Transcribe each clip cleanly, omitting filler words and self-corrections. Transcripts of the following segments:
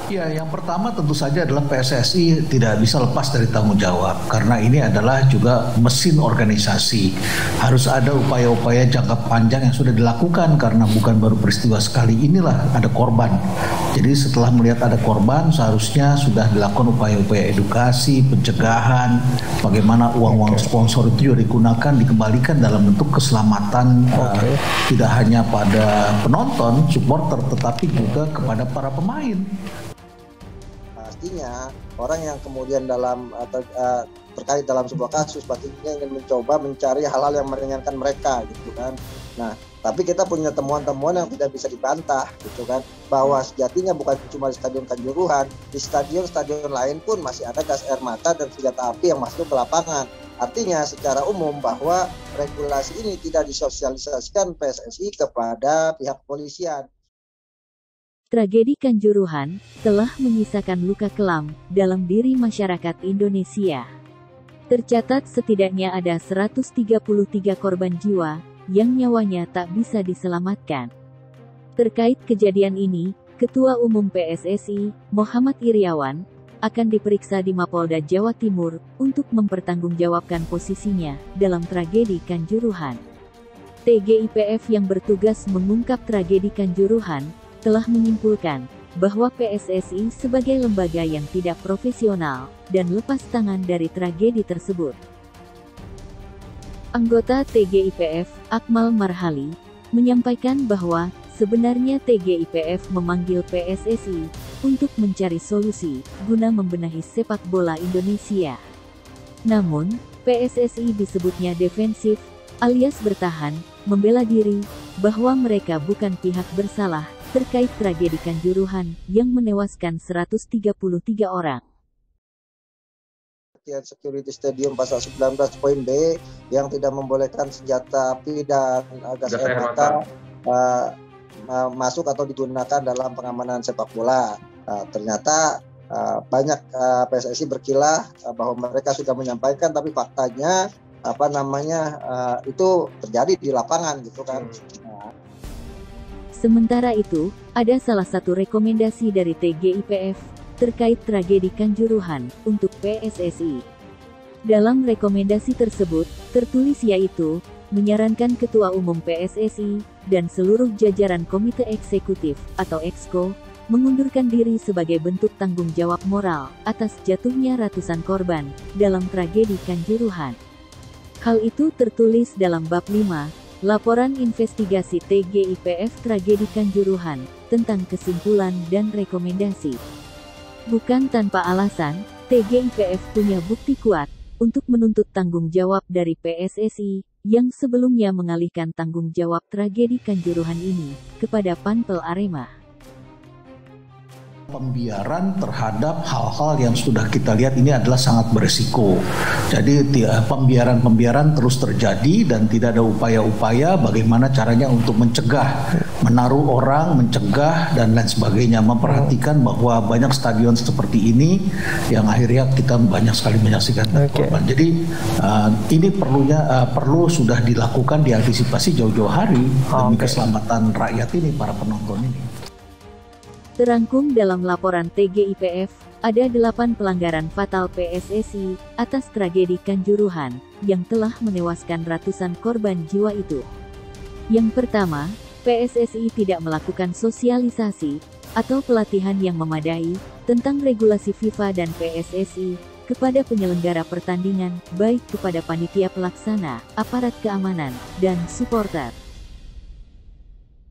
Ya, yang pertama tentu saja adalah PSSI tidak bisa lepas dari tanggung jawab karena ini adalah juga mesin organisasi. Harus ada upaya-upaya jangka panjang yang sudah dilakukan karena bukan baru peristiwa sekali inilah ada korban. Jadi setelah melihat ada korban seharusnya sudah dilakukan upaya-upaya edukasi, pencegahan, bagaimana uang-uang sponsor itu juga digunakan dikembalikan dalam bentuk keselamatan tidak hanya pada penonton, supporter tetapi juga kepada para pemain. Pastinya orang yang kemudian terkait dalam sebuah kasus pastinya ingin mencoba mencari hal-hal yang meringankan mereka gitu kan. Nah, tapi kita punya temuan-temuan yang tidak bisa dibantah gitu kan, bahwa sejatinya bukan cuma di Stadion Kanjuruhan, di stadion-stadion lain pun masih ada gas air mata dan senjata api yang masuk ke lapangan. Artinya secara umum bahwa regulasi ini tidak disosialisasikan PSSI kepada pihak kepolisian. Tragedi Kanjuruhan telah menyisakan luka kelam dalam diri masyarakat Indonesia. Tercatat setidaknya ada 133 korban jiwa yang nyawanya tak bisa diselamatkan. Terkait kejadian ini, Ketua Umum PSSI, Muhammad Iriawan, akan diperiksa di Mapolda Jawa Timur untuk mempertanggungjawabkan posisinya dalam tragedi Kanjuruhan. TGIPF yang bertugas mengungkap tragedi Kanjuruhan telah menyimpulkan bahwa PSSI sebagai lembaga yang tidak profesional dan lepas tangan dari tragedi tersebut. Anggota TGIPF, Akmal Marhali, menyampaikan bahwa sebenarnya TGIPF memanggil PSSI untuk mencari solusi guna membenahi sepak bola Indonesia. Namun, PSSI disebutnya defensif, alias bertahan, membela diri, bahwa mereka bukan pihak bersalah terkait tragedi Kanjuruhan yang menewaskan 133 orang. Security Stadium pasal 19 poin B yang tidak membolehkan senjata api dan gas air mata masuk atau digunakan dalam pengamanan sepak bola. Ternyata banyak PSSI berkilah bahwa mereka sudah menyampaikan, tapi faktanya itu terjadi di lapangan gitu kan. Sementara itu, ada salah satu rekomendasi dari TGIPF terkait tragedi Kanjuruhan untuk PSSI. Dalam rekomendasi tersebut, tertulis yaitu, menyarankan Ketua Umum PSSI dan seluruh jajaran Komite Eksekutif atau Exco mengundurkan diri sebagai bentuk tanggung jawab moral atas jatuhnya ratusan korban dalam tragedi Kanjuruhan. Hal itu tertulis dalam bab 5, Laporan Investigasi TGIPF Tragedi Kanjuruhan, tentang kesimpulan dan rekomendasi. Bukan tanpa alasan, TGIPF punya bukti kuat untuk menuntut tanggung jawab dari PSSI, yang sebelumnya mengalihkan tanggung jawab tragedi Kanjuruhan ini kepada Panpel Arema. Pembiaran terhadap hal-hal yang sudah kita lihat ini adalah sangat berisiko. Jadi pembiaran terus terjadi dan tidak ada upaya-upaya bagaimana caranya untuk mencegah, menaruh orang, mencegah dan lain sebagainya. Memperhatikan bahwa banyak stadion seperti ini yang akhirnya kita banyak sekali menyaksikan korban. Jadi ini perlu sudah dilakukan, diantisipasi jauh-jauh hari demi keselamatan rakyat ini, para penonton ini. Terangkum dalam laporan TGIPF, ada 8 pelanggaran fatal PSSI atas tragedi Kanjuruhan yang telah menewaskan ratusan korban jiwa itu. Yang pertama, PSSI tidak melakukan sosialisasi atau pelatihan yang memadai tentang regulasi FIFA dan PSSI kepada penyelenggara pertandingan, baik kepada panitia pelaksana, aparat keamanan, dan supporter.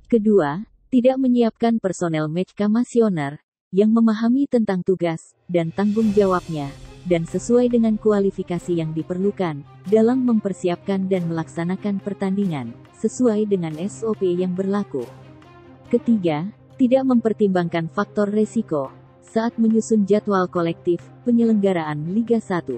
Kedua, tidak menyiapkan personel match komisioner yang memahami tentang tugas dan tanggung jawabnya, dan sesuai dengan kualifikasi yang diperlukan dalam mempersiapkan dan melaksanakan pertandingan, sesuai dengan SOP yang berlaku. Ketiga, tidak mempertimbangkan faktor resiko saat menyusun jadwal kolektif penyelenggaraan Liga 1.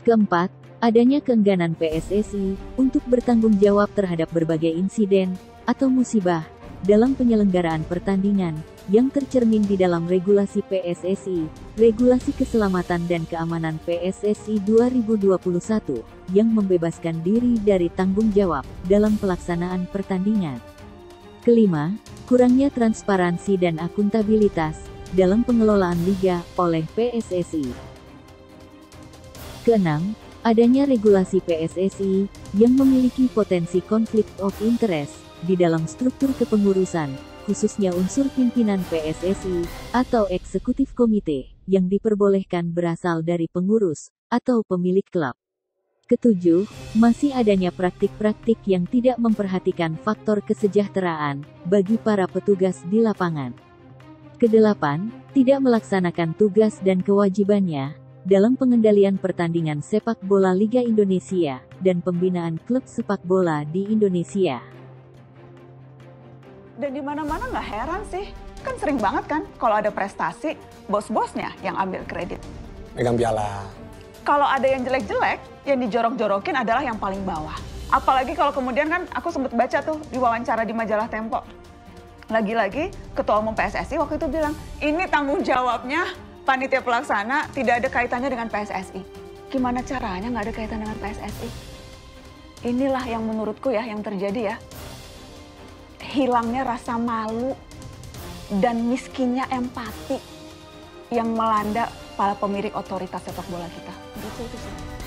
Keempat, adanya keengganan PSSI untuk bertanggung jawab terhadap berbagai insiden atau musibah dalam penyelenggaraan pertandingan yang tercermin di dalam regulasi PSSI, Regulasi Keselamatan dan Keamanan PSSI 2021, yang membebaskan diri dari tanggung jawab dalam pelaksanaan pertandingan. Kelima, kurangnya transparansi dan akuntabilitas dalam pengelolaan liga oleh PSSI. Keenam, adanya regulasi PSSI yang memiliki potensi konflik of interest di dalam struktur kepengurusan, khususnya unsur pimpinan PSSI atau eksekutif komite yang diperbolehkan berasal dari pengurus atau pemilik klub. Ketujuh, masih adanya praktik-praktik yang tidak memperhatikan faktor kesejahteraan bagi para petugas di lapangan. Kedelapan, tidak melaksanakan tugas dan kewajibannya dalam pengendalian pertandingan sepak bola Liga Indonesia dan pembinaan klub sepak bola di Indonesia. Dan di mana-mana nggak heran sih, kan sering banget kan kalau ada prestasi, bos-bosnya yang ambil kredit. Megang piala. Kalau ada yang jelek-jelek, yang dijorok-jorokin adalah yang paling bawah. Apalagi kalau kemudian kan aku sempat baca tuh di wawancara di majalah Tempo. Lagi-lagi Ketua Umum PSSI waktu itu bilang, ini tanggung jawabnya panitia pelaksana, tidak ada kaitannya dengan PSSI. Gimana caranya nggak ada kaitan dengan PSSI? Inilah yang menurutku ya yang terjadi ya. Hilangnya rasa malu dan miskinnya empati yang melanda para pemilik otoritas sepak bola kita. Gitu itu sih.